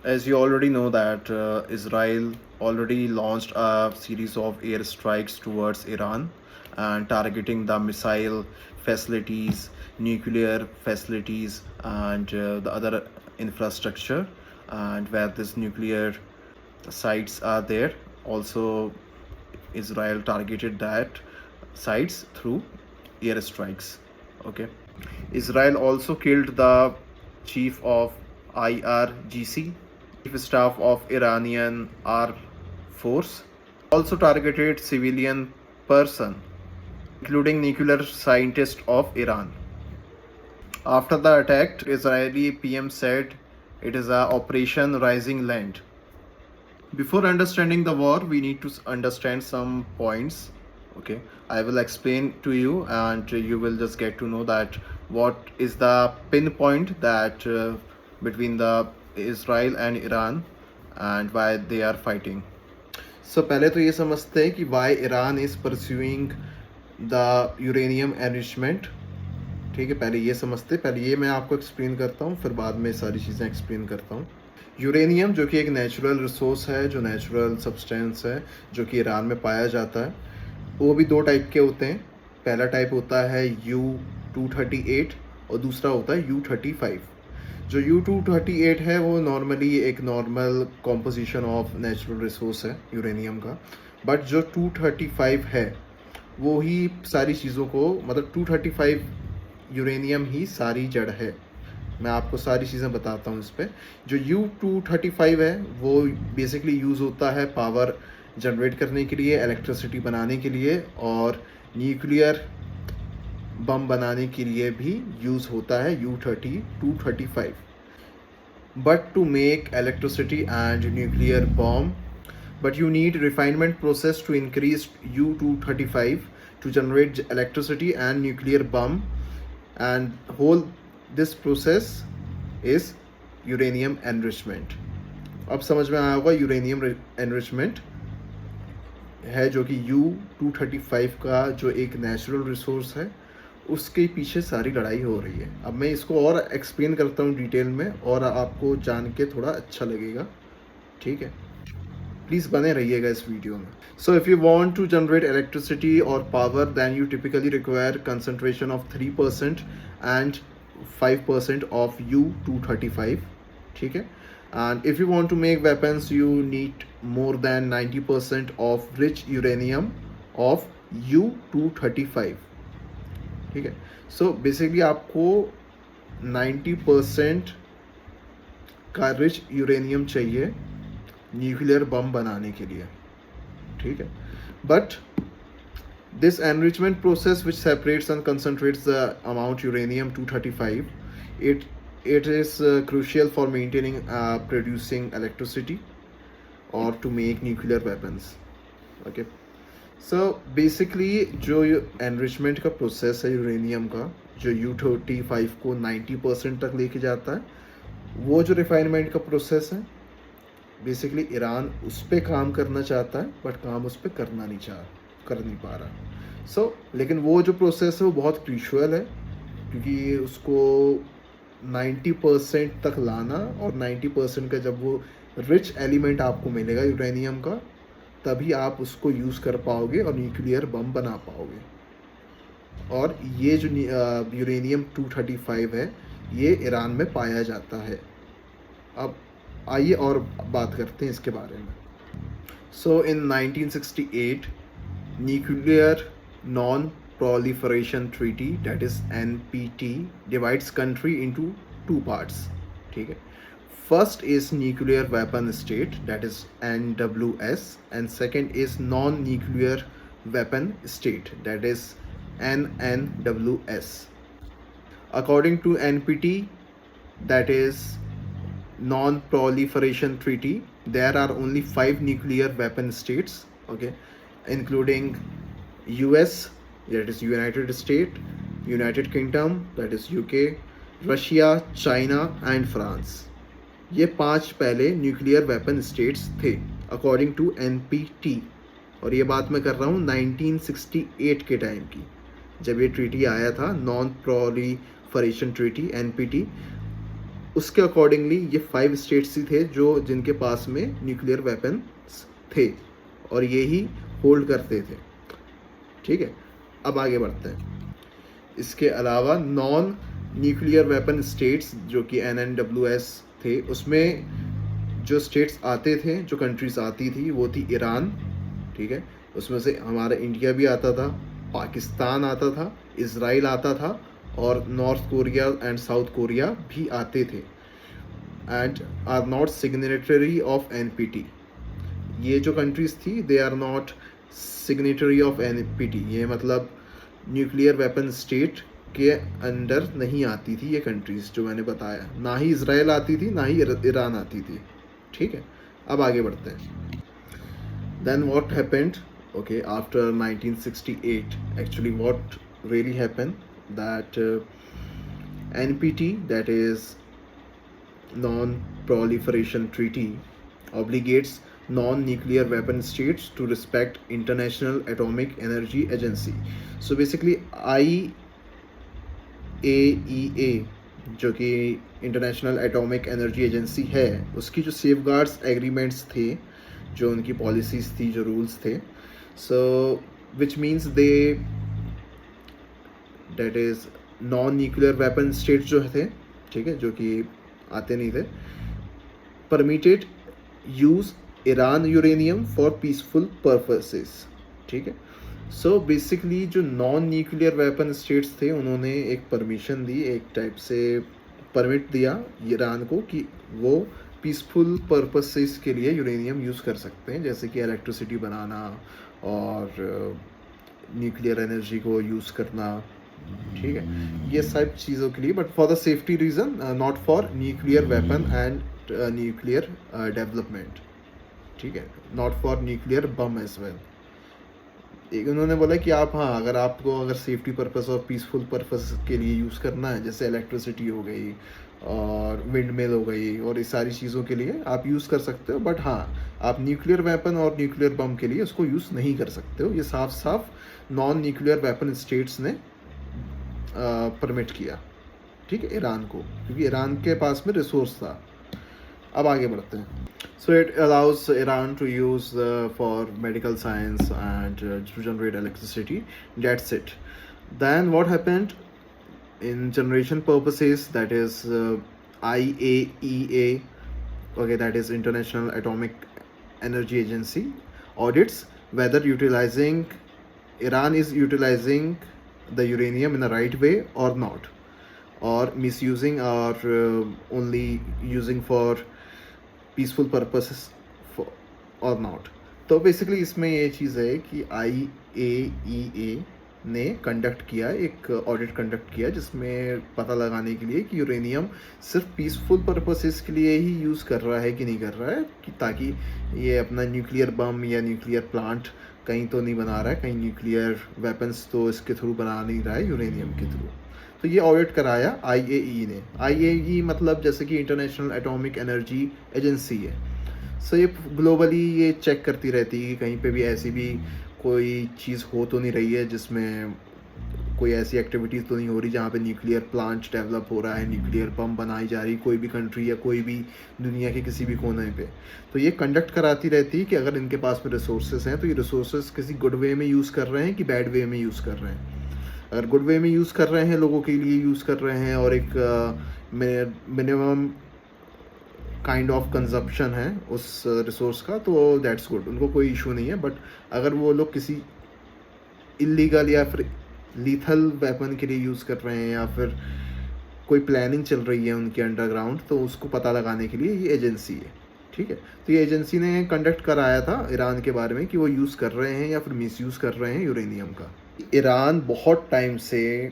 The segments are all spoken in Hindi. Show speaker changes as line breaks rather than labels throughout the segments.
As you already know that Israel already launched a series of airstrikes towards Iran and targeting the missile facilities, nuclear facilities, and the other infrastructure, and where this nuclear sites are there. Also, Israel targeted that sites through airstrikes. Okay. Israel also killed the chief of IRGC, chief staff of Iranian Armed Force, also targeted civilian person, including nuclear scientist of Iran. After the attack, Israeli PM said it is a Operation Rising Land. Before understanding the war, we need to understand some points. Okay, I will explain to you, and you will just get to know that what is the pinpoint that between the Israel and Iran and why they are fighting. So पहले तो ये समझते हैं कि why Iran is pursuing the uranium enrichment. ठीक है, पहले ये समझते, पहले ये मैं आपको एक्सप्लेन करता हूँ, फिर बाद में सारी चीज़ें एक्सप्लेन करता हूँ. यूरेनियम जो कि एक नेचुरल रिसोर्स है, जो नेचुरल सब्सटेंस है, जो कि ईरान में पाया जाता है, वो भी दो टाइप के होते हैं. पहला टाइप होता है U-238 और दूसरा होता है U-35. जो U-238 है वो नॉर्मली एक normal composition of natural resource है यूरेनियम का, बट जो 235 है वो ही सारी चीज़ों को, मतलब 235 यूरेनियम ही सारी जड़ है. मैं आपको सारी चीज़ें बताता हूँ इस पर. जो U-235 है वो बेसिकली यूज़ होता है पावर जनरेट करने के लिए, इलेक्ट्रिसिटी बनाने के लिए, और न्यूक्लियर बम बनाने के लिए भी यूज़ होता है U-235. But to make electricity and nuclear bomb, but you need refinement process to increase U-235 to generate electricity and nuclear bomb, and whole this process is uranium enrichment. अब समझ में आया होगा यूरेनियम एनरिचमेंट है जो कि U-235 का जो एक नेचुरल रिसोर्स है उसके पीछे सारी लड़ाई हो रही है. अब मैं इसको और एक्सप्लेन करता हूँ डिटेल में, और आपको जान के थोड़ा अच्छा लगेगा. ठीक है, प्लीज़ बने रहिएगा इस वीडियो में. So if you want to generate electricity और power then you typically require concentration of 3% and 5% of U-235. ठीक है, and if you want to make weapons you need more than 90% of rich uranium of U-235. ठीक है, सो बेसिकली आपको 90% का रिच यूरेनियम चाहिए न्यूक्लियर बम बनाने के लिए. ठीक है, but this enrichment process which separates and concentrates the amount uranium 235, it is crucial for maintaining producing electricity or to make nuclear weapons. Okay, so basically जो एनरिचमेंट का प्रोसेस है यूरेनियम का, जो U-35 को 90% तक लेके जाता है, वो जो रिफाइनमेंट का प्रोसेस है, बेसिकली ईरान उस पर काम करना चाहता है बट काम उस पर कर नहीं पा रहा. सो लेकिन वो जो प्रोसेस है वो बहुत क्रूशियल है, क्योंकि उसको 90% तक लाना, और 90% का जब वो रिच एलिमेंट आपको मिलेगा यूरेनियम का, तभी आप उसको यूज़ कर पाओगे और न्यूक्लियर बम बना पाओगे. और ये जो यूरेनियम 235 है ये ईरान में पाया जाता है. अब आइए और बात करते हैं इसके बारे में. सो इन 1968 nuclear non proliferation treaty, that is NPT, divides country into two parts. ठीक है, first is nuclear weapon state, that is NWS, and second is non nuclear weapon state, that is NNWS. According to NPT, that is non-proliferation treaty, there are only 5 nuclear weapon states, okay, including US, that is United States, United Kingdom, that is UK, Russia, China and France. ये 5 पहले न्यूक्लियर वेपन स्टेट्स थे अकॉर्डिंग टू NPT. और ये बात मैं कर रहा हूँ 1968 के टाइम की, जब ये ट्रीटी आया था, नॉन प्रोलिफरेशन ट्रीटी NPT. उसके अकॉर्डिंगली ये 5 स्टेट्स ही थे जो जिनके पास में न्यूक्लियर वेपन्स थे और ये ही होल्ड करते थे। ठीक है, अब आगे बढ़ते हैं। इसके अलावा नॉन न्यूक्लियर वेपन स्टेट्स जो कि NNWS थे, उसमें जो स्टेट्स आते थे, जो कंट्रीज आती थी, वो थी ईरान। ठीक है, उसमें से हमारा इंडिया भी आता था, पाकिस्तान आता था, इज़राइल आता था और North Korea and South Korea भी आते थे and are not signatory of NPT। ये जो कंट्रीज थी they are not signatory of NPT, ये मतलब न्यूक्लियर वेपन स्टेट के अंडर नहीं आती थी ये कंट्रीज जो मैंने बताया। ना ही इज़राइल आती थी, ना ही ईरान आती थी। ठीक है, अब आगे बढ़ते हैं। Then what happened, okay, after 1968, actually what really happened that NPT, that is non-proliferation treaty, obligates non-nuclear weapon states to respect International Atomic Energy Agency. So basically IAEA जो कि इंटरनेशनल एटॉमिक एनर्जी एजेंसी है, उसकी जो सेफगार्ड्स एग्रीमेंट्स थे, जो उनकी पॉलिसीज़ थी, जो रूल्स थे, सो विच मीन्स दे डेट is non nuclear weapon states जो थे, ठीक है, जो कि आते नहीं थे, permitted use Iran uranium for peaceful purposes. ठीक है, सो बेसिकली जो नॉन न्यूक्लियर वेपन स्टेट्स थे उन्होंने एक परमिशन दी, एक टाइप से परमिट दिया ईरान को कि वो पीसफुल पर्पसेस के लिए यूरेनियम यूज़ कर सकते हैं, जैसे कि इलेक्ट्रिसिटी बनाना और न्यूक्लियर एनर्जी को यूज़ करना। ठीक है, ये सब चीज़ों के लिए, but for the safety reason, not for nuclear weapon and nuclear development. ठीक है, not for nuclear bomb as well. एक उन्होंने बोला कि आप, हाँ, अगर आपको अगर सेफ्टी पर्पस और पीसफुल पर्पस के लिए यूज़ करना है, जैसे इलेक्ट्रिसिटी हो गई और विंड मिल हो गई और इस सारी चीज़ों के लिए आप यूज़ कर सकते हो, बट हाँ, आप न्यूक्लियर वेपन और न्यूक्लियर बम के लिए उसको यूज़ नहीं कर सकते हो। ये साफ साफ नॉन न्यूक्लियर वेपन स्टेट्स ने परमिट किया, ठीक है, ईरान को, क्योंकि ईरान के पास में रिसोर्स था। अब आगे बढ़ते हैं। So it allows Iran to use for medical science and to generate electricity. That's it. Then what happened in generation purposes, that is IAEA, okay, that is International Atomic Energy Agency, audits whether Iran is utilizing the uranium in the right way or not, or misusing or only using for peaceful purposes और नॉट। तो बेसिकली इसमें ये चीज़ है कि IAEA ने कंडक्ट किया, एक ऑडिट कंडक्ट किया, जिसमें पता लगाने के लिए कि यूरेनियम सिर्फ पीसफुल पर्पसेस के लिए ही यूज़ कर रहा है कि नहीं कर रहा है, कि ताकि ये अपना न्यूक्लियर बम या न्यूक्लियर प्लांट कहीं तो नहीं बना रहा है, कहीं न्यूक्लियर वेपन्स तो इसके थ्रू बना नहीं रहा है यूरेनियम के थ्रू। तो ये ऑडिट कराया IAEA ने। IAEA मतलब जैसे कि इंटरनेशनल एटॉमिक एनर्जी एजेंसी है। सो ये ग्लोबली ये चेक करती रहती है कि कहीं पे भी ऐसी भी कोई चीज़ हो तो नहीं रही है, जिसमें कोई ऐसी एक्टिविटीज़ तो नहीं हो रही जहाँ पे न्यूक्लियर प्लांट डेवलप हो रहा है, न्यूक्लियर बम बनाई जा रही, कोई भी कंट्री या कोई भी दुनिया के किसी भी कोने पे। तो ये कंडक्ट कराती रहती है कि अगर इनके पास में रिसोर्सेज हैं तो ये रिसोर्सेज किसी गुड वे में यूज़ कर रहे हैं कि बैड वे में यूज़ कर रहे हैं। अगर गुड वे में यूज़ कर रहे हैं, लोगों के लिए यूज़ कर रहे हैं और एक मिनिमम काइंड ऑफ कंजप्शन है उस रिसोर्स का, तो दैट्स गुड, उनको कोई इशू नहीं है। बट अगर वो लोग किसी इलीगल या फिर लीथल वेपन के लिए यूज़ कर रहे हैं या फिर कोई प्लानिंग चल रही है उनके अंडरग्राउंड, तो उसको पता लगाने के लिए ये एजेंसी है। ठीक है, तो ये एजेंसी ने कंडक्ट कराया था ईरान के बारे में कि वो यूज़ कर रहे हैं या फिर मिसयूज़ कर रहे हैं यूरेनियम का। ईरान बहुत टाइम से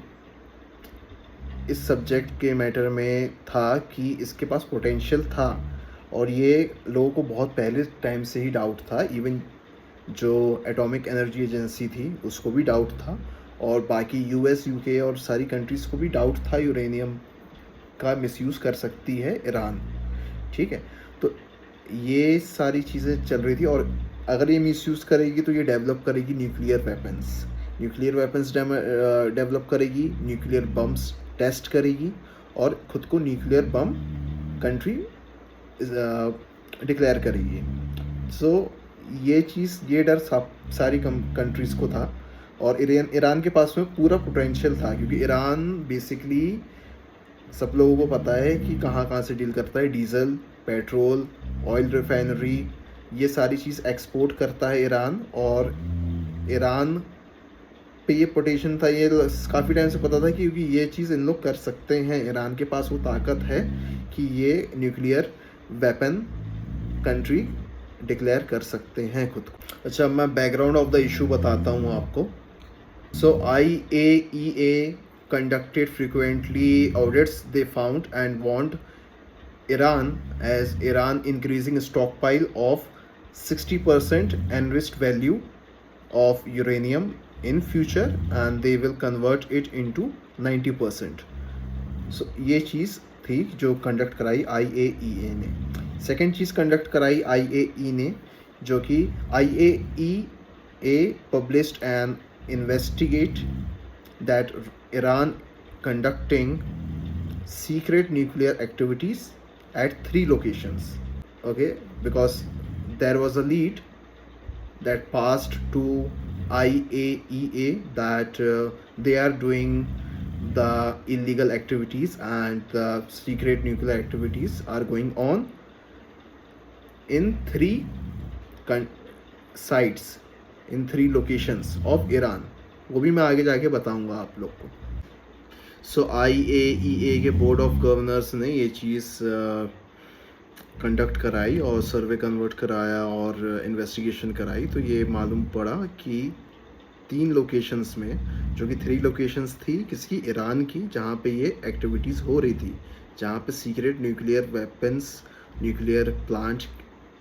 इस सब्जेक्ट के मैटर में था कि इसके पास पोटेंशियल था, और ये लोगों को बहुत पहले टाइम से ही डाउट था। इवन जो एटॉमिक एनर्जी एजेंसी थी उसको भी डाउट था, और बाकी US UK और सारी कंट्रीज़ को भी डाउट था यूरेनियम का मिसयूज़ कर सकती है ईरान। ठीक है, तो ये सारी चीज़ें चल रही थी, और अगर ये मिसयूज़ करेगी तो ये डेवलप करेगी न्यूक्लियर वेपन्स डेवलप करेगी, न्यूक्लियर बम्स टेस्ट करेगी और ख़ुद को न्यूक्लियर बम कंट्री डिक्लेयर करेगी। सो ये चीज़, ये डर सारी कंट्रीज़ को था, और ईरान के पास में पूरा पोटेंशियल था, क्योंकि ईरान बेसिकली सब लोगों को पता है कि कहाँ कहाँ से डील करता है। डीजल, पेट्रोल, ऑयल रिफाइनरी, ये सारी चीज़ एक्सपोर्ट करता है ईरान, और ईरान पे ये पोटेंशियल था, ये काफ़ी टाइम से पता था, क्योंकि ये चीज़ इन लोग कर सकते हैं। ईरान के पास वो ताकत है कि ये न्यूक्लियर वेपन कंट्री डिक्लेयर कर सकते हैं खुद को। अच्छा, मैं बैकग्राउंड ऑफ द इशू बताता हूँ आपको। सो IAEA conducted frequently audits. They found and warned Iran as Iran increasing stockpile of 60% enriched value of uranium in future, and they will convert it into 90%. So ये चीज़ थी जो कंडक्ट कराई IAEA ने। सेकेंड चीज़ कंडक्ट कराई IAEA ने, जो कि IAEA published an investigate that Iran conducting secret nuclear activities at 3 locations. Okay, because there was a lead that passed to IAEA that they are doing the illegal activities, and the secret nuclear activities are going on in 3 sites, in 3 locations of Iran. वो भी मैं आगे जाके बताऊंगा आप लोग को। सो IAEA के बोर्ड ऑफ गवर्नर्स ने ये चीज़ कंडक्ट कराई और सर्वे कन्वर्ट कराया और इन्वेस्टिगेशन कराई, तो ये मालूम पड़ा कि 3 लोकेशंस में, जो कि 3 लोकेशंस थी किसकी, ईरान की, जहाँ पे ये एक्टिविटीज़ हो रही थी, जहाँ पे secret nuclear weapons, nuclear plant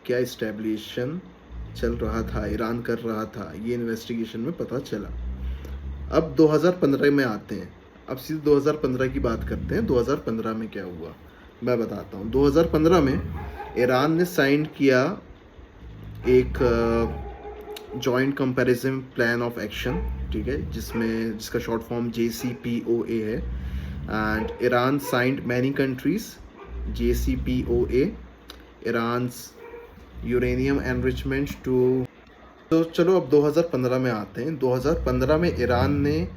क्या इस्टेब्लिशन चल रहा था, ईरान कर रहा था, ये इन्वेस्टिगेशन में पता चला। अब 2015 में आते हैं, अब सीधे 2015 की बात करते हैं। 2015 में क्या हुआ मैं बताता हूँ। 2015 में ईरान ने साइन किया एक joint comparison plan of action, ठीक है, जिसका शॉर्ट फॉर्म JCPOA है, and Iran signed many countries JCPOA, Iran's uranium enrichment to. तो चलो अब 2015 में आते हैं। 2015 में ईरान ने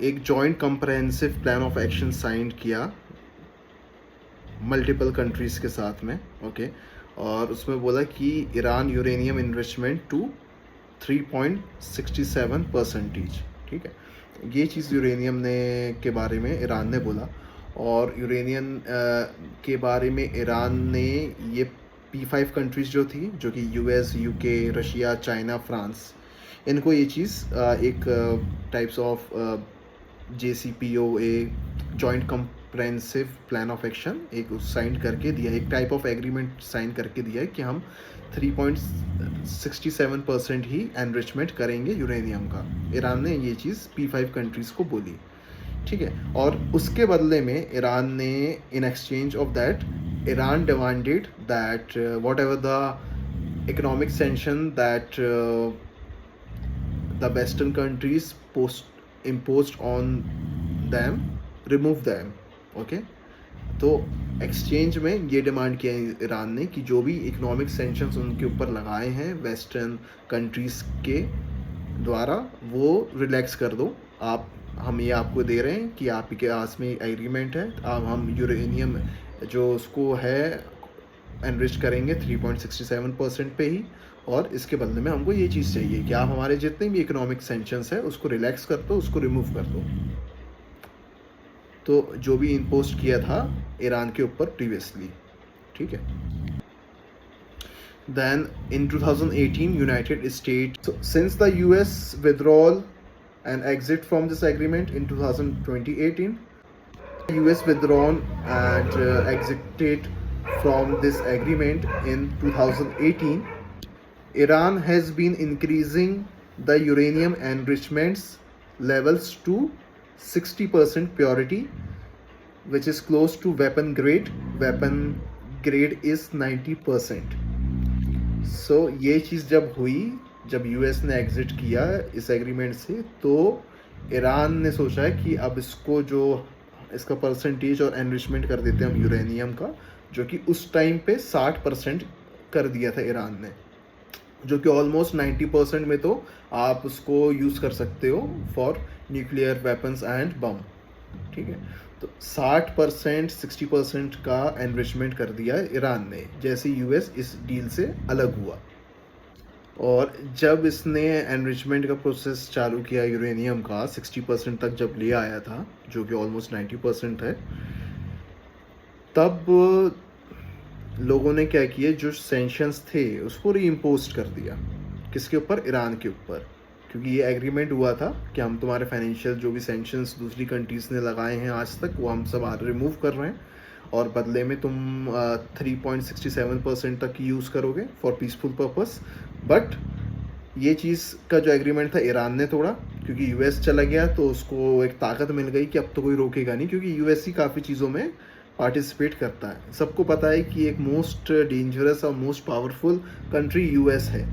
एक joint comprehensive plan of action sign किया मल्टीपल कंट्रीज़ के साथ में, ओके, और उसमें बोला कि ईरान यूरेनियम इन्वेस्टमेंट टू 3.67%, ठीक है। ये चीज़ यूरेनियम ने के बारे में ईरान ने बोला, और यूरेनियम के बारे में ईरान ने ये P5 कंट्रीज़ जो थी, जो कि US, UK, Russia, China, France, इनको ये चीज़ एक types of JCPOA joint comprehensive plan of action एक साइन करके दिया, एक टाइप ऑफ एग्रीमेंट साइन करके दिया है कि हम 3.67% ही एनरिचमेंट करेंगे यूरेनियम का। ईरान ने ये चीज़ P5 कंट्रीज़ को बोली, ठीक है। और उसके बदले में ईरान ने, in exchange of that, Iran demanded that whatever the economic sanction that the Western countries imposed on them, remove them. Okay, तो एक्सचेंज में ये डिमांड किया ईरान ने कि जो भी इकोनॉमिक सेंक्शंस उनके ऊपर लगाए हैं वेस्टर्न कंट्रीज़ के द्वारा, वो रिलैक्स कर दो। हम ये आपको दे रहे हैं कि आप के पास में एग्रीमेंट है, अब हम यूरेनियम जो उसको है एनरिच करेंगे 3.67% पे ही, और इसके बदले में हमको ये चीज़ चाहिए कि आप हमारे जितने भी इकोनॉमिक सेंक्शंस है उसको रिलैक्स कर दो, उसको रिमूव कर दो। तो जो भी इम्पोज किया था ईरान के ऊपर प्रीवियसली, ठीक है। Then in 2018, United States, so since the US withdrawal and exit from this agreement in 2018, US withdrawn and exited from this agreement in 2018. Iran has been increasing the uranium enrichments levels to 60% purity, which is close to weapon grade. Weapon grade is 90%. So ये चीज़ जब हुई, जब US ने एग्जिट किया इस एग्रीमेंट से, तो ईरान ने सोचा है कि अब इसको जो इसका परसेंटेज और एनरिचमेंट कर देते हैं हम यूरेनियम का, जो कि उस टाइम पे 60% कर दिया था ईरान ने, जो कि ऑलमोस्ट 90% में तो आप उसको यूज़ कर सकते हो फॉर न्यूक्लियर वेपन्स एंड बम। ठीक है, तो 60% 60% का एनरिचमेंट कर दिया ईरान ने जैसे यूएस इस डील से अलग हुआ। और जब इसने एनरिचमेंट का प्रोसेस चालू किया यूरेनियम का 60% तक जब ले आया था, जो कि ऑलमोस्ट 90% है, तब लोगों ने क्या किए, जो सेंक्शंस थे उसको रीइम्पोज कर दिया। किसके ऊपर? ईरान के ऊपर, क्योंकि ये एग्रीमेंट हुआ था कि हम तुम्हारे फाइनेंशियल जो भी सेंक्शंस दूसरी कंट्रीज़ ने लगाए हैं आज तक, वो हम सब रिमूव कर रहे हैं, और बदले में तुम 3.67% तक यूज़ करोगे फॉर पीसफुल पर्पस। बट ये चीज़ का जो एग्रीमेंट था ईरान ने तोड़ा, क्योंकि यूएस चला गया तो उसको एक ताकत मिल गई कि अब तो कोई रोकेगा नहीं, क्योंकि यूएस ही काफ़ी चीज़ों में पार्टिसिपेट करता है। सबको पता है कि एक मोस्ट डेंजरस और मोस्ट पावरफुल कंट्री यूएस है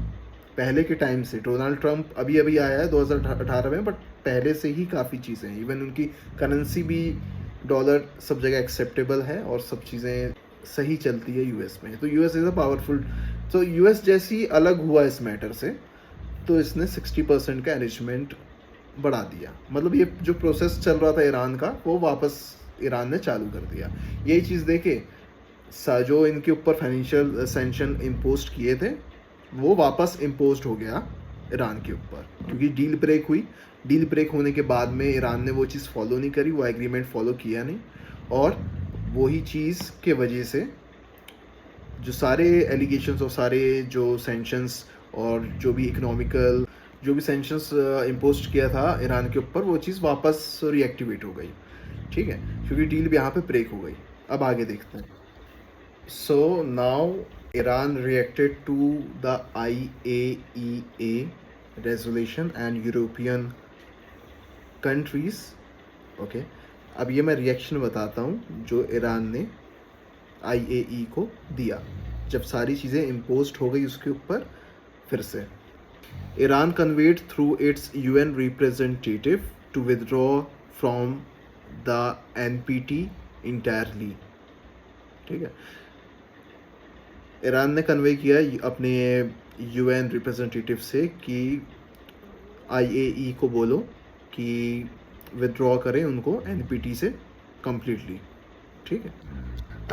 पहले के टाइम से। डोनाल्ड ट्रंप अभी अभी आया है 2018 में, बट पहले से ही काफ़ी चीज़ें हैं। इवन उनकी करेंसी भी डॉलर सब जगह एक्सेप्टेबल है और सब चीज़ें सही चलती है यूएस में। तो यूएस इज़ अ पावरफुल, तो यूएस जैसी अलग हुआ इस मैटर से, तो इसने 60% का अरेंजमेंट बढ़ा दिया। मतलब ये जो प्रोसेस चल रहा था ईरान का, वो वापस ईरान ने चालू कर दिया। यही चीज़ देखे जो इनके ऊपर फाइनेंशियल सैंक्शन इम्पोज किए थे, वो वापस इम्पोज हो गया ईरान के ऊपर, क्योंकि डील ब्रेक हुई। डील ब्रेक होने के बाद में ईरान ने वो चीज़ फॉलो नहीं करी, वो एग्रीमेंट फॉलो किया नहीं, और वही चीज़ के वजह से जो सारे एलिगेशंस और सारे जो सेंक्शंस और जो भी इकोनॉमिकल जो भी सेंक्शंस इम्पोज किया था ईरान के ऊपर, वो चीज़ वापस रिएक्टिवेट हो गई। ठीक है, क्योंकि डील भी यहाँ पे ब्रेक हो गई। अब आगे देखते हैं। So now Iran reacted to the IAEA resolution and European countries. Okay, अब ये मैं रिएक्शन बताता हूँ जो ईरान ने IAEA को दिया जब सारी चीज़ें इम्पोज हो गई उसके ऊपर फिर से। Iran conveyed through its UN representative to withdraw from the NPT entirely. ठीक है, ईरान ने कन्वे किया अपने UN रिप्रेजेंटेटिव से कि IAEA को बोलो कि विदड्रॉ करें उनको NPT से कम्प्लीटली। ठीक है,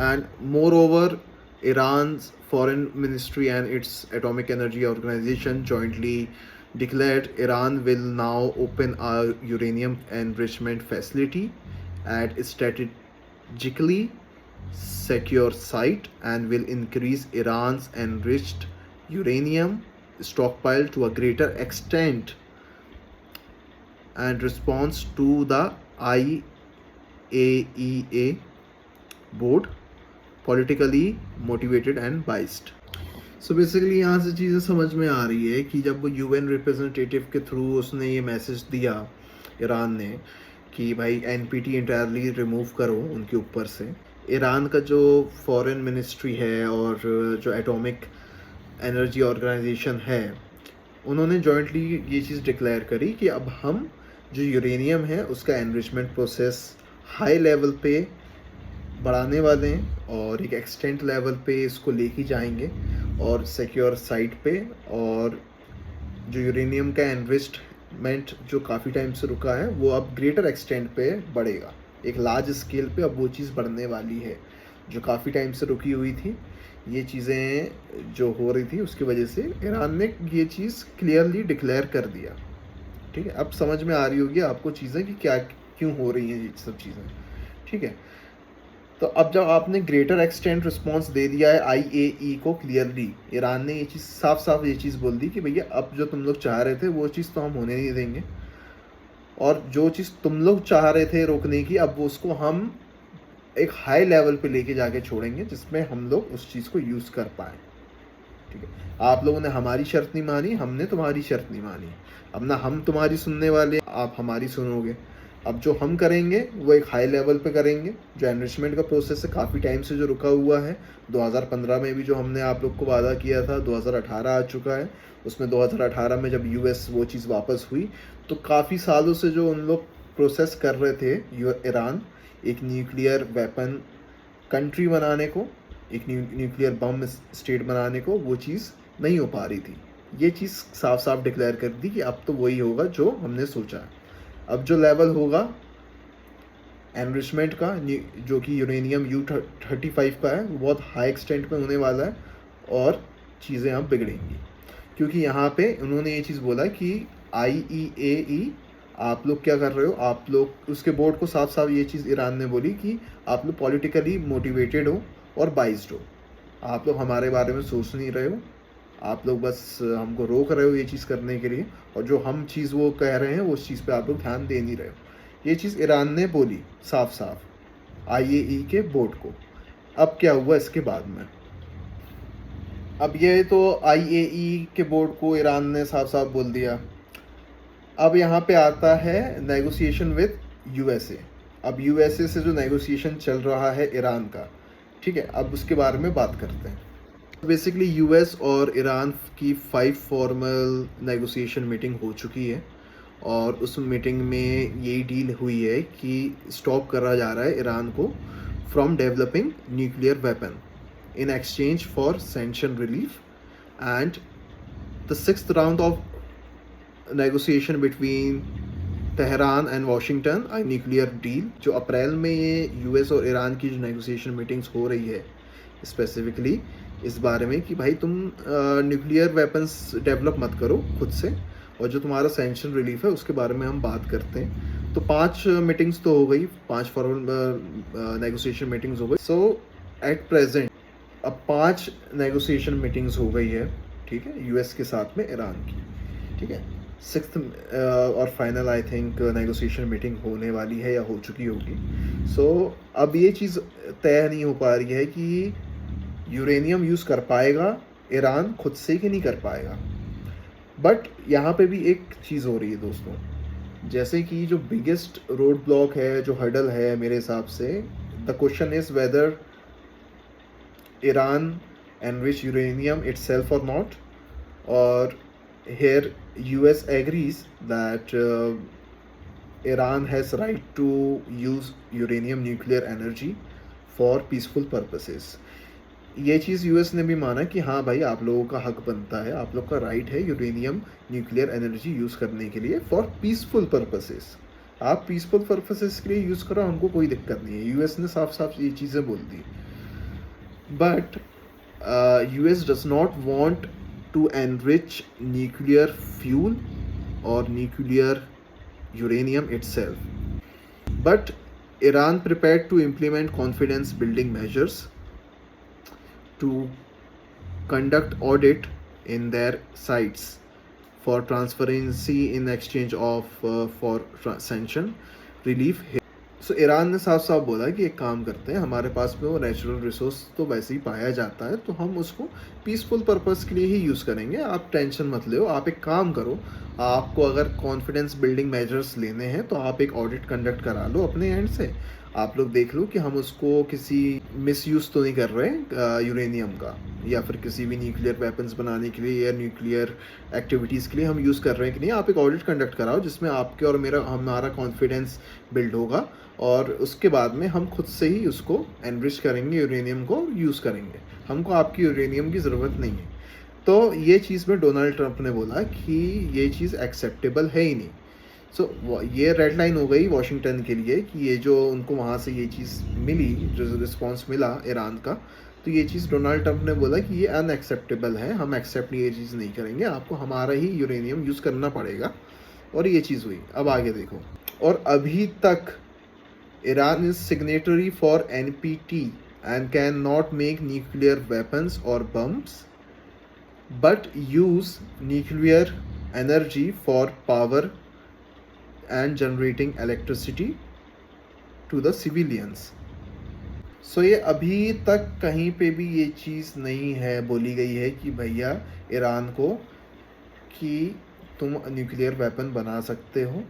and more over Iran's foreign ministry and its atomic energy organization jointly declared Iran will now open a uranium enrichment facility at a strategically secure site and will increase Iran's enriched uranium stockpile to a greater extent and response to the IAEA board politically motivated and biased। So basically यहाँ से चीज़ें समझ में आ रही है कि जब वो UN रिप्रेजेंटेटिव के थ्रू उसने ये मैसेज दिया ईरान ने कि भाई NPT इंटायरली रिमूव करो उनके ऊपर से, ईरान का जो फॉरेन मिनिस्ट्री है और जो एटॉमिक एनर्जी ऑर्गेनाइजेशन है, उन्होंने जॉइंटली ये चीज़ डिक्लेयर करी कि अब हम जो यूरेनियम है उसका एनरिचमेंट प्रोसेस हाई लेवल पे बढ़ाने वाले हैं और एक एक्सटेंट लेवल पे इसको लेके जाएंगे और सिक्योर साइट पे, और जो यूरेनियम का एनरिचमेंट जो काफ़ी टाइम से रुका है वो अब ग्रेटर एक्सटेंट पे बढ़ेगा, एक लार्ज स्केल पे अब वो चीज़ बढ़ने वाली है जो काफ़ी टाइम से रुकी हुई थी। ये चीज़ें जो हो रही थी उसकी वजह से ईरान ने ये चीज़ क्लियरली डिक्लेयर कर दिया। ठीक है, अब समझ में आ रही होगी आपको चीज़ें कि क्या क्यों हो रही हैं ये सब चीज़ें। ठीक है, तो अब जब आपने ग्रेटर एक्सटेंट रिस्पांस दे दिया है IAEA को क्लियरली, ईरान ने ये चीज़ साफ साफ ये चीज़ बोल दी कि भैया अब जो तुम लोग चाह रहे थे वो चीज़ तो हम होने नहीं देंगे, और जो चीज़ तुम लोग चाह रहे थे रोकने की, अब उसको हम एक हाई लेवल पे लेके जाके छोड़ेंगे जिसमें हम लोग उस चीज़ को यूज़ कर पाएँ। ठीक है, आप लोगों ने हमारी शर्त नहीं मानी, हमने तुम्हारी शर्त नहीं मानी, अब ना हम तुम्हारी सुनने वाले, आप हमारी सुनोगे। अब जो हम करेंगे वो एक हाई लेवल पे करेंगे। जो एनरिचमेंट का प्रोसेस है काफ़ी टाइम से जो रुका हुआ है, 2015 में भी जो हमने आप लोग को वादा किया था, 2018 आ चुका है, उसमें 2018 में जब US वो चीज़ वापस हुई, तो काफ़ी सालों से जो उन लोग प्रोसेस कर रहे थे ईरान, एक न्यूक्लियर वेपन कंट्री बनाने को, एक न्यूक्लियर बम स्टेट बनाने को, वो चीज़ नहीं हो पा रही थी। ये चीज़ साफ साफ डिक्लेयर कर दी कि अब तो वही होगा जो हमने सोचा है। अब जो लेवल होगा एनरिचमेंट का, जो कि यूरेनियम U-35 का है, वो बहुत हाई एक्सटेंट में होने वाला है और चीज़ें अब बिगड़ेंगी। क्योंकि यहाँ पे उन्होंने ये चीज़ बोला कि IEAE, आप लोग क्या कर रहे हो, आप लोग उसके बोर्ड को साफ साफ ये चीज़ ईरान ने बोली कि आप लोग पॉलिटिकली मोटिवेटेड हो और बाइस्ड हो, आप लोग हमारे बारे में सोच नहीं रहे हो, आप लोग बस हमको रोक रहे हो ये चीज़ करने के लिए, और जो हम चीज़ वो कह रहे हैं उस चीज़ पे आप लोग ध्यान दे नहीं रहे हो। ये चीज़ ईरान ने बोली साफ साफ IAEA के बोर्ड को। अब क्या हुआ इसके बाद में, अब ये तो IAEA के बोर्ड को ईरान ने साफ साफ बोल दिया। अब यहाँ पे आता है नेगोशिएशन विद USA। अब USA से जो नेगोशिएशन चल रहा है ईरान का, ठीक है, अब उसके बारे में बात करते हैं। बेसिकली US और ईरान की 5 फॉर्मल नेगोशिएशन मीटिंग हो चुकी है और उस मीटिंग में यही डील हुई है कि स्टॉप करा जा रहा है ईरान को from developing nuclear weapon in exchange for sanction relief, and the 6th round of negotiation between Tehran and Washington, a nuclear deal, जो अप्रैल में ये US और ईरान की जो नेगोशिएशन मीटिंग्स हो रही है स्पेसिफिकली इस बारे में कि भाई तुम न्यूक्लियर वेपन्स डेवलप मत करो खुद से, और जो तुम्हारा सैंक्शन रिलीफ है उसके बारे में हम बात करते हैं। तो 5 मीटिंग्स तो हो गई, 5 फॉर्मल नेगोशिएशन मीटिंग्स हो गई। सो एट प्रेजेंट अब 5 नेगोशिएशन मीटिंग्स हो गई है, ठीक है, US के साथ में ईरान की, ठीक है। 6th और final I think negotiation meeting होने वाली है या हो चुकी होगी। सो अब ये चीज़ तय नहीं हो पा रही है कि यूरेनियम यूज़ कर पाएगा ईरान खुद से कि नहीं कर पाएगा। बट यहाँ पे भी एक चीज़ हो रही है दोस्तों, जैसे कि जो बिगेस्ट रोड ब्लॉक है, जो हर्डल है मेरे हिसाब से, the question is whether Iran enrich uranium itself or not, or here US agrees that Iran has right to use uranium nuclear energy for peaceful purposes। ये चीज़ US ने भी माना कि हाँ भाई आप लोगों का हक बनता है, आप लोग का राइट है यूरेनियम न्यूक्लियर एनर्जी यूज़ करने के लिए फॉर पीसफुल पर्पसेस। आप पीसफुल पर्पसेस के लिए यूज़ करो, हमको कोई दिक्कत नहीं है। US ने साफ साफ ये चीज़ें बोल दी। But US does not want to enrich nuclear fuel or nuclear uranium itself. But Iran prepared to implement confidence building measures to conduct audit in their sites for transparency in exchange of for sanction relief। So Iran ने साफ साफ बोला कि एक काम करते हैं, हमारे पास में वो नेचुरल रिसोर्स तो वैसे ही पाया जाता है, तो हम उसको पीसफुल पर्पस के लिए ही यूज़ करेंगे, आप टेंशन मत लो। आप एक काम करो, आपको अगर कॉन्फिडेंस बिल्डिंग मेजर्स लेने हैं तो आप एक ऑडिट कंडक्ट करा लो अपने एंड से, आप लोग देख लो कि हम उसको किसी मिसयूज़ तो नहीं कर रहे यूरेनियम का, या फिर किसी भी न्यूक्लियर वेपन्स बनाने के लिए या न्यूक्लियर एक्टिविटीज़ के लिए हम यूज़ कर रहे हैं कि नहीं। आप एक ऑडिट कंडक्ट कराओ जिसमें आपके और हमारा कॉन्फिडेंस बिल्ड होगा, और उसके बाद में हम खुद से ही उसको एनरिच करेंगे, यूरेनियम को यूज़ करेंगे, हमको आपकी यूरेनियम की ज़रूरत नहीं है। तो ये चीज़ में डोनाल्ड ट्रंप ने बोला कि ये चीज़ एक्सेप्टेबल है ही नहीं। सो ये रेड लाइन हो गई वॉशिंगटन के लिए कि ये जो उनको वहाँ से ये चीज़ मिली, जो रिस्पॉन्स मिला ईरान का, तो ये चीज़ डोनाल्ड ट्रंप ने बोला कि ये अनएक्सेप्टेबल है, हम एक्सेप्ट ये चीज़ नहीं करेंगे, आपको हमारा ही यूरेनियम यूज़ करना पड़ेगा। और ये चीज़ हुई। अब आगे देखो, और अभी तक Iran is signatory for NPT and cannot make nuclear weapons or bombs, but use nuclear energy for power and generating electricity to the civilians। सो ये अभी तक कहीं पे भी ये चीज़ नहीं है बोली गई है कि भैया ईरान को कि तुम न्यूक्लियर वेपन बना सकते हो।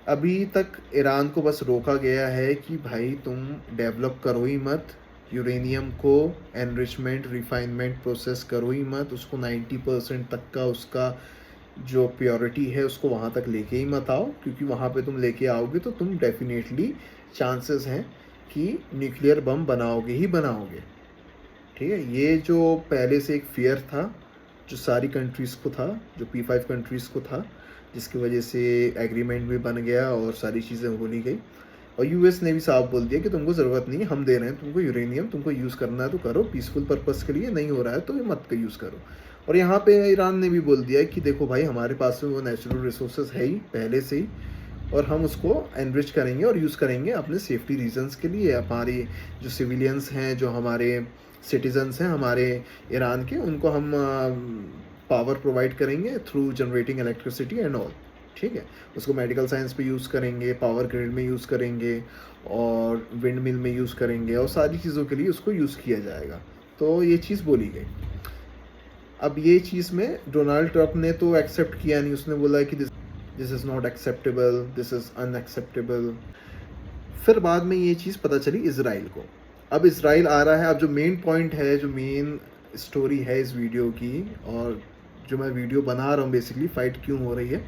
अभी तक ईरान को बस रोका गया है कि भाई तुम डेवलप करो ही मत, यूरेनियम को एनरिचमेंट रिफाइनमेंट प्रोसेस करो ही मत, उसको 90% तक का उसका जो प्योरिटी है उसको वहाँ तक लेके ही मत आओ, क्योंकि वहाँ पे तुम लेके आओगे तो तुम डेफिनेटली चांसेस हैं कि न्यूक्लियर बम बनाओगे ही बनाओगे। ठीक है, ये जो पहले से एक फियर था जो सारी कंट्रीज़ को था, जो P5 कंट्रीज़ को था, जिसकी वजह से एग्रीमेंट भी बन गया और सारी चीज़ें हो ली गई। और यूएस ने भी साफ बोल दिया कि तुमको ज़रूरत नहीं है, हम दे रहे हैं तुमको यूरेनियम, तुमको यूज़ करना है तो करो, पीसफुल पर्पस के लिए, नहीं हो रहा है तो मत का यूज़ करो। और यहाँ पे ईरान ने भी बोल दिया कि देखो भाई, हमारे पास में वो नेचुरल रिसोर्सेज है ही पहले से ही, और हम उसको एनरिच करेंगे और यूज़ करेंगे अपने सेफ्टी रीजंस के लिए। हमारी जो सिविलियंस हैं, जो हमारे सिटीजन्स हैं हमारे ईरान के, उनको हम पावर प्रोवाइड करेंगे through generating electricity and all. ठीक है, उसको मेडिकल साइंस पे यूज़ करेंगे, पावर ग्रिड में यूज़ करेंगे और विंड मिल में यूज़ करेंगे, और सारी चीज़ों के लिए उसको यूज़ किया जाएगा। तो ये चीज़ बोली गई। अब ये चीज़ में डोनाल्ड ट्रंप ने तो एक्सेप्ट किया नहीं, उसने बोला कि this is not acceptable, this is unacceptable. फिर बाद में ये चीज़ पता चली इसराइल को। अब इसराइल आ रहा है। अब जो मेन पॉइंट है, जो मेन स्टोरी है इस वीडियो की, और जो मैं वीडियो बना रहा हूँ बेसिकली, फाइट क्यों हो रही है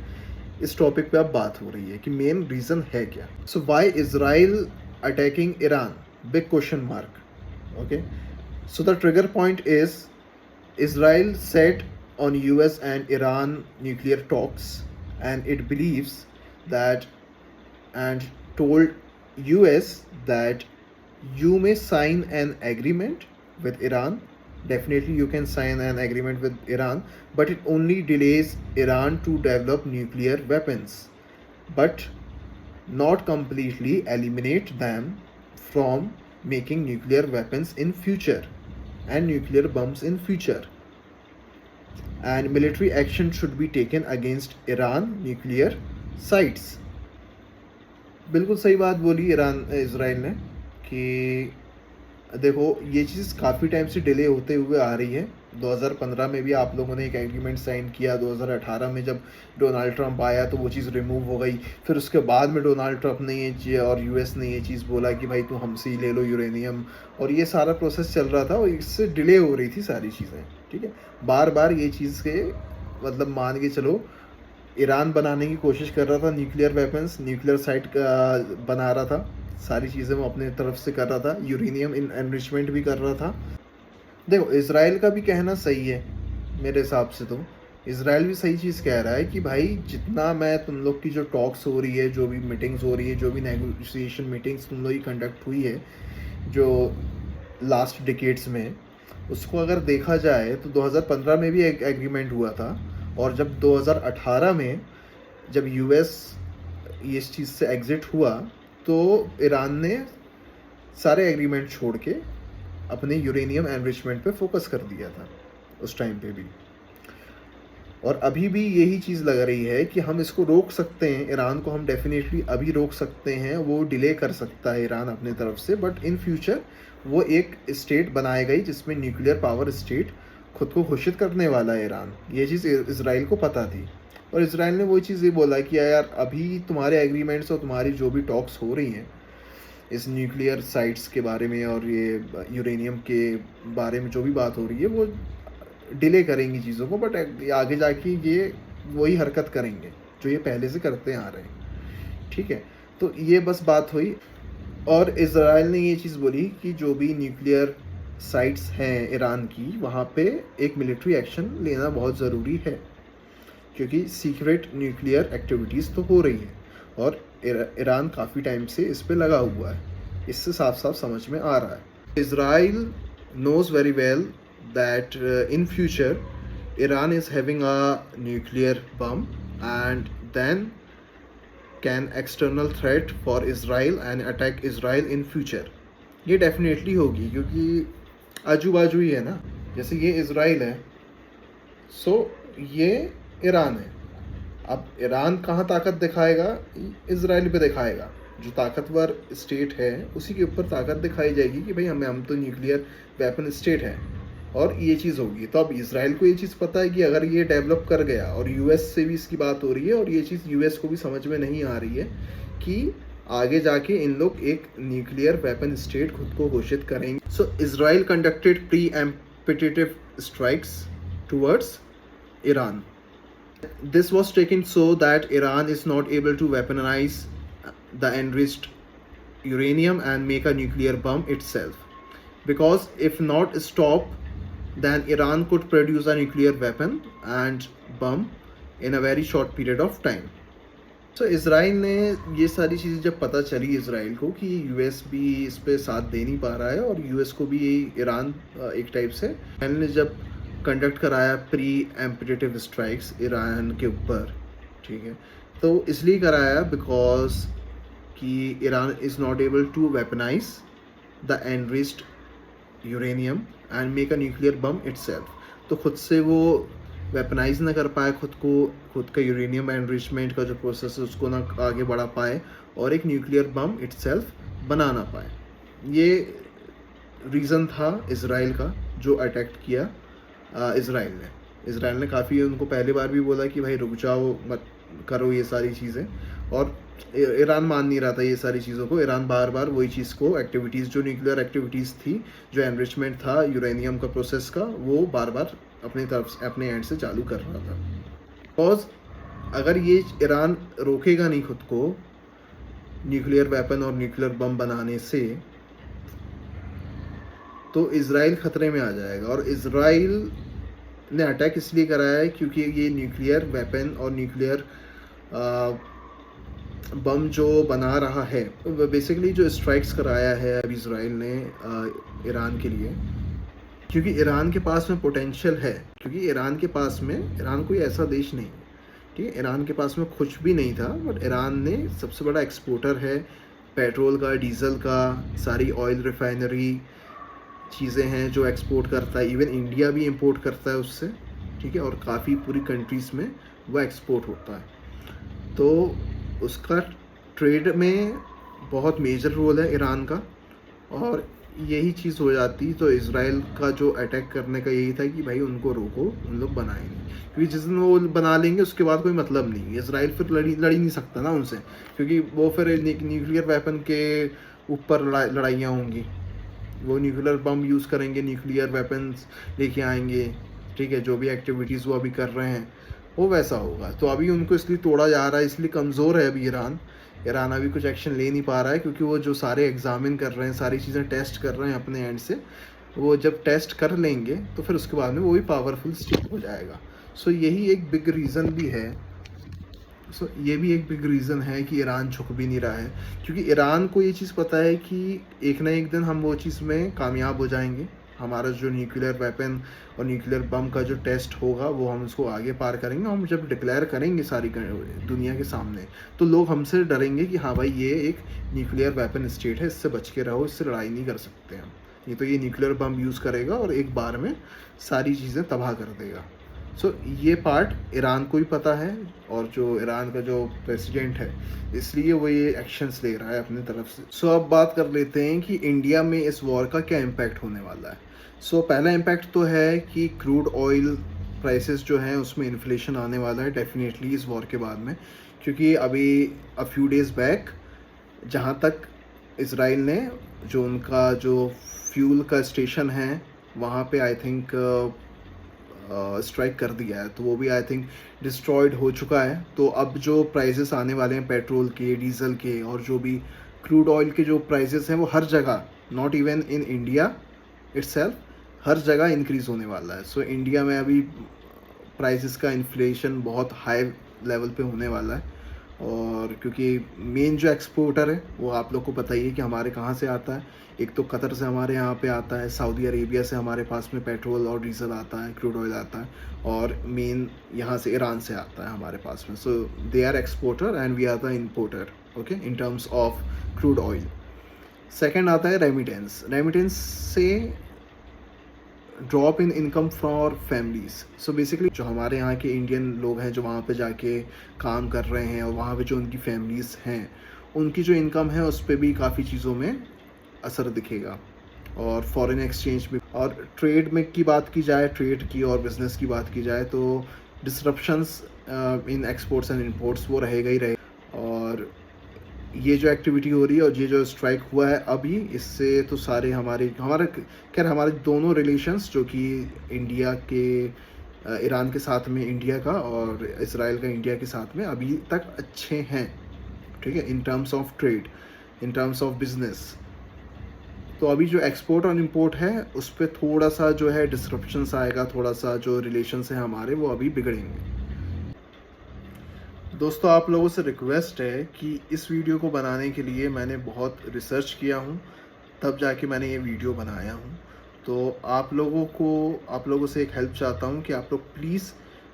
इस टॉपिक पे अब बात हो रही है कि मेन रीज़न है क्या। So why Israel attacking Iran, big question mark. Okay, so the trigger point is Israel set on US and Iran nuclear talks, and it believes that, and told US that you may sign an agreement with Iran. Definitely you can sign an agreement with Iran, but it only delays Iran to develop nuclear weapons, but not completely eliminate them from making nuclear weapons in future and nuclear bombs in future. And military action should be taken against Iran nuclear sites. बिल्कुल सही बात बोली इसराइल ने कि देखो, ये चीज़ काफ़ी टाइम से डिले होते हुए आ रही है। 2015 में भी आप लोगों ने एक एग्रीमेंट साइन किया, 2018 में जब डोनाल्ड ट्रंप आया तो वो चीज़ रिमूव हो गई। फिर उसके बाद में डोनाल्ड ट्रंप ने ये और यूएस ने ये चीज़ बोला कि भाई तू हमसे ही ले लो यूरेनियम, और ये सारा प्रोसेस चल रहा था और इससे डिले हो रही थी सारी चीज़ें। ठीक है, बार बार ये चीज़ के मतलब मान के चलो, ईरान बनाने की कोशिश कर रहा था न्यूक्लियर वेपन्स, न्यूक्लियर साइट का बना रहा था, सारी चीज़ें वो अपने तरफ से कर रहा था, यूरेनियम एनरिचमेंट भी कर रहा था। देखो, इसराइल का भी कहना सही है मेरे हिसाब से। तो इसराइल भी सही चीज़ कह रहा है कि भाई, जितना मैं तुम लोग की जो टॉक्स हो रही है, जो भी मीटिंग्स हो रही है, जो भी नेगोशिएशन मीटिंग्स तुम लोग की कंडक्ट हुई है जो लास्ट डिकेड्स में, उसको अगर देखा जाए तो 2015 में भी एक एग्रीमेंट हुआ था, और जब 2018 में जब यूएस इस चीज़ से एग्जिट हुआ तो ईरान ने सारे एग्रीमेंट छोड़ के अपने यूरेनियम एनरिचमेंट पे फोकस कर दिया था उस टाइम पे भी। और अभी भी यही चीज़ लग रही है कि हम इसको रोक सकते हैं, ईरान को हम डेफिनेटली अभी रोक सकते हैं, वो डिले कर सकता है ईरान अपने तरफ से, बट इन फ्यूचर वो एक स्टेट बनाएगा ही जिसमें न्यूक्लियर पावर स्टेट खुद को घोषित करने वाला है ईरान। ये चीज़ इसराइल को पता थी, और इसराइल ने वो चीज़ ये बोला कि यार, अभी तुम्हारे एग्रीमेंट्स और तुम्हारी जो भी टॉक्स हो रही हैं इस न्यूक्लियर साइट्स के बारे में और ये यूरेनियम के बारे में जो भी बात हो रही है, वो डिले करेंगी चीज़ों को, बट आगे जाके ये वही हरकत करेंगे जो ये पहले से करते आ रहे हैं। ठीक है, तो ये बस बात हुई। और इसराइल ने ये चीज़ बोली कि जो भी न्यूक्लियर साइट्स हैं ईरान की, वहाँ पे एक मिलिट्री एक्शन लेना बहुत ज़रूरी है, क्योंकि सीक्रेट न्यूक्लियर एक्टिविटीज़ तो हो रही है और ईरान काफ़ी टाइम से इस पे लगा हुआ है। इससे साफ साफ समझ में आ रहा है। Israel knows very well that in future Iran is having a nuclear bomb, and then can external threat for Israel and attack Israel in future। ये डेफिनेटली होगी, क्योंकि आजू बाजू ही है ना। जैसे ये इसराइल है, सो ये ईरान है। अब ईरान कहाँ ताकत दिखाएगा? इसराइल पे दिखाएगा। जो ताकतवर स्टेट है उसी के ऊपर ताकत दिखाई जाएगी कि भाई हम तो न्यूक्लियर वेपन स्टेट है, और ये चीज़ होगी। तो अब इसराइल को ये चीज़ पता है कि अगर ये डेवलप कर गया, और यूएस से भी इसकी बात हो रही है, और ये चीज़ यूएस को भी समझ में नहीं आ रही है कि आगे जाके इन लोग एक न्यूक्लियर वेपन स्टेट खुद को घोषित करेंगे। So Israel conducted preemptive strikes towards Iran. This was taken so that Iran is not able to weaponize the enriched uranium and make a nuclear bomb itself. Because if not stop, then Iran could produce a nuclear weapon and bomb in a very short period of time. तो इसराइल ने ये सारी चीज़ें जब पता चली इसराइल को कि यूएस भी इस पे साथ दे नहीं पा रहा है और यूएस को भी ईरान एक टाइप से इसराइल ने जब कंडक्ट कराया प्री एम्पिटेटिव स्ट्राइक्स ईरान के ऊपर, ठीक है, तो इसलिए कराया बिकॉज कि Iran is not able to weaponize the enriched uranium and make a nuclear bomb itself. तो खुद से वो वेपनाइज ना कर पाए खुद का यूरेनियम एनरिचमेंट का जो प्रोसेस है उसको ना आगे बढ़ा पाए और एक न्यूक्लियर बम इटसेल्फ बना ना पाए। ये रीज़न था इसराइल का जो अटैक किया इसराइल ने काफ़ी उनको पहली बार भी बोला कि भाई रुक जाओ, मत करो ये सारी चीज़ें, और ईरान मान नहीं रहा था ये सारी चीज़ों को। ईरान बार बार वही चीज़ को एक्टिविटीज़ जो न्यूक्लियर एक्टिविटीज़ थी, जो एनरिचमेंट था यूरेनियम का प्रोसेस का, वो बार बार अपनी तरफ से अपने एंड से चालू कर रहा था। बिकॉज अगर ये ईरान रोकेगा नहीं खुद को न्यूक्लियर वेपन और न्यूक्लियर बम बनाने से, तो इजराइल ख़तरे में आ जाएगा। और इजराइल ने अटैक इसलिए कराया है क्योंकि ये न्यूक्लियर वेपन और न्यूक्लियर बम जो बना रहा है, बेसिकली जो स्ट्राइक्स कराया है अभी इजराइल ने ईरान के लिए, क्योंकि ईरान के पास में पोटेंशियल है, क्योंकि ईरान कोई ऐसा देश नहीं, ठीक है, ईरान के पास में कुछ भी नहीं था, बट ईरान ने सबसे बड़ा एक्सपोर्टर है पेट्रोल का, डीजल का, सारी ऑयल रिफाइनरी चीज़ें हैं जो एक्सपोर्ट करता है। इवन इंडिया भी इंपोर्ट करता है उससे, ठीक है, और काफ़ी पूरी कंट्रीज़ में वो एक्सपोर्ट होता है। तो उसका ट्रेड में बहुत मेजर रोल है ईरान का, और यही चीज़ हो जाती तो इजराइल का जो अटैक करने का यही था कि भाई उनको रोको, उन लोग बनाए नहीं, क्योंकि जिस दिन वो बना लेंगे उसके बाद कोई मतलब नहीं, इजराइल फिर लड़ी नहीं सकता ना उनसे, क्योंकि वो फिर न्यूक्लियर वेपन के ऊपर लड़ाइयाँ होंगी, वो न्यूक्लियर बम यूज़ करेंगे, न्यूक्लियर वेपन्स लेके आएंगे, ठीक है, जो भी एक्टिविटीज़ वो अभी कर रहे हैं वो वैसा होगा। तो अभी उनको इसलिए तोड़ा जा रहा है, इसलिए कमज़ोर है अभी ईरान अभी कुछ एक्शन ले नहीं पा रहा है, क्योंकि वो जो सारे एग्जामिन कर रहे हैं, सारी चीज़ें टेस्ट कर रहे हैं अपने एंड से, वो जब टेस्ट कर लेंगे तो फिर उसके बाद में वो भी पावरफुल स्टेट हो जाएगा। सो यही एक बिग रीज़न भी है, ये भी एक बिग रीज़न है कि ईरान झुक भी नहीं रहा है, क्योंकि ईरान को ये चीज़ पता है कि एक ना एक दिन हम वो चीज़ में कामयाब हो जाएंगे, हमारा जो न्यूक्लियर वेपन और न्यूक्लियर बम का जो टेस्ट होगा वो हम उसको आगे पार करेंगे। हम जब डिक्लेयर करेंगे सारी दुनिया के सामने, तो लोग हमसे डरेंगे कि हाँ भाई ये एक न्यूक्लियर वेपन स्टेट है, इससे बच के रहो, इससे लड़ाई नहीं कर सकते हम, ये तो ये न्यूक्लियर बम यूज़ करेगा और एक बार में सारी चीज़ें तबाह कर देगा। सो ये पार्ट ईरान को भी पता है, और जो ईरान का जो प्रेसिडेंट है इसलिए वो ये एक्शंस ले रहा है अपनी तरफ से। सो अब बात कर लेते हैं कि इंडिया में इस वॉर का क्या इम्पैक्ट होने वाला है। सो पहला इम्पैक्ट तो है कि क्रूड ऑयल प्राइसेस जो हैं उसमें इन्फ्लेशन आने वाला है डेफिनेटली इस वॉर के बाद में, क्योंकि अभी अ फ्यू डेज़ बैक जहाँ तक इसराइल ने जो उनका जो फ्यूल का स्टेशन है वहाँ पे आई थिंक स्ट्राइक कर दिया है, तो वो भी आई थिंक डिस्ट्रॉयड हो चुका है। तो अब जो प्राइसेस आने वाले हैं पेट्रोल के, डीजल के, और जो भी क्रूड ऑयल के जो प्राइसेस हैं वो हर जगह, not even in India itself, हर जगह इंक्रीज़ होने वाला है। सो इंडिया में अभी प्राइसेस का इन्फ्लेशन बहुत हाई लेवल पे होने वाला है, और क्योंकि मेन जो एक्सपोर्टर है वो आप लोग को पता ही है कि हमारे कहाँ से आता है, एक तो कतर से हमारे यहाँ पे आता है, सऊदी अरेबिया से हमारे पास में पेट्रोल और डीजल आता है, क्रूड ऑयल आता है, और मेन यहाँ से ईरान से आता है हमारे पास में। So they are exporter and we are the importer, okay, in terms of crude oil. Second आता है रेमिटेंस से drop in income for families. So basically जो हमारे यहाँ के इंडियन लोग हैं जो वहाँ पे जाके काम कर रहे हैं, और वहाँ पे जो उनकी फैमिलीज़ हैं उनकी जो इनकम है उस पर भी काफ़ी चीज़ों में असर दिखेगा, और फॉरेन एक्सचेंज में, और ट्रेड में की बात की जाए, ट्रेड की और बिज़नेस की बात की जाए, तो disruptions in exports and imports वो रहेगा ही रहेगा। और ये जो एक्टिविटी हो रही है और ये जो स्ट्राइक हुआ है अभी, इससे तो सारे हमारे दोनों रिलेशंस जो कि इंडिया के ईरान के साथ में इंडिया का और इसराइल का इंडिया के साथ में अभी तक अच्छे हैं, ठीक है, इन terms of trade, in terms of business. तो अभी जो एक्सपोर्ट और इंपोर्ट है उस पर थोड़ा सा जो है डिस्क्रप्शंस आएगा, थोड़ा सा जो रिलेशंस हैं हमारे वो अभी बिगड़ेंगे। दोस्तों आप लोगों से रिक्वेस्ट है कि इस वीडियो को बनाने के लिए मैंने बहुत रिसर्च किया हूँ, तब जाके मैंने ये वीडियो बनाया हूँ। तो आप लोगों से एक हेल्प चाहता हूँ कि आप लोग प्लीज़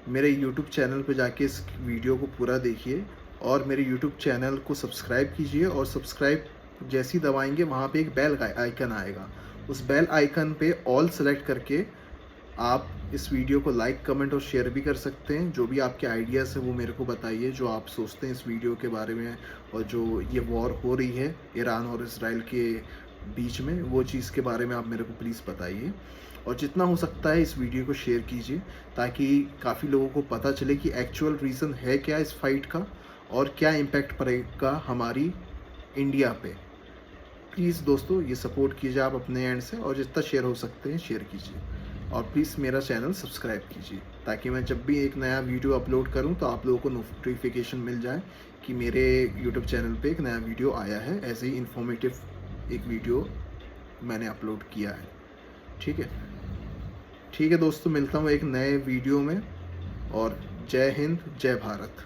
मेरे यूट्यूब चैनल पे जाके इस वीडियो को पूरा देखिए और मेरे यूट्यूब चैनल को सब्सक्राइब कीजिए। और सब्सक्राइब जैसे ही दबाएंगे वहाँ पे एक बेल आइकन आएगा, उस बेल आइकन पे ऑल सेलेक्ट करके आप इस वीडियो को लाइक, कमेंट और शेयर भी कर सकते हैं। जो भी आपके आइडियाज़ हैं वो मेरे को बताइए, जो आप सोचते हैं इस वीडियो के बारे में, और जो ये वॉर हो रही है ईरान और इजराइल के बीच में, वो चीज़ के बारे में आप मेरे को प्लीज़ बताइए। और जितना हो सकता है इस वीडियो को शेयर कीजिए ताकि काफ़ी लोगों को पता चले कि एक्चुअल रीज़न है क्या इस फाइट का और क्या इम्पैक्ट पड़ेगा हमारी इंडिया पे। प्लीज़ दोस्तों ये सपोर्ट कीजिए आप अपने एंड से, और जितना शेयर हो सकते हैं शेयर कीजिए। और प्लीज़ मेरा चैनल सब्सक्राइब कीजिए ताकि मैं जब भी एक नया वीडियो अपलोड करूं तो आप लोगों को नोटिफिकेशन मिल जाए कि मेरे यूट्यूब चैनल पे एक नया वीडियो आया है, ऐसे ही इन्फॉर्मेटिव एक वीडियो मैंने अपलोड किया है। ठीक है, ठीक है दोस्तों, मिलता हूँ एक नए वीडियो में। और जय हिंद, जय भारत।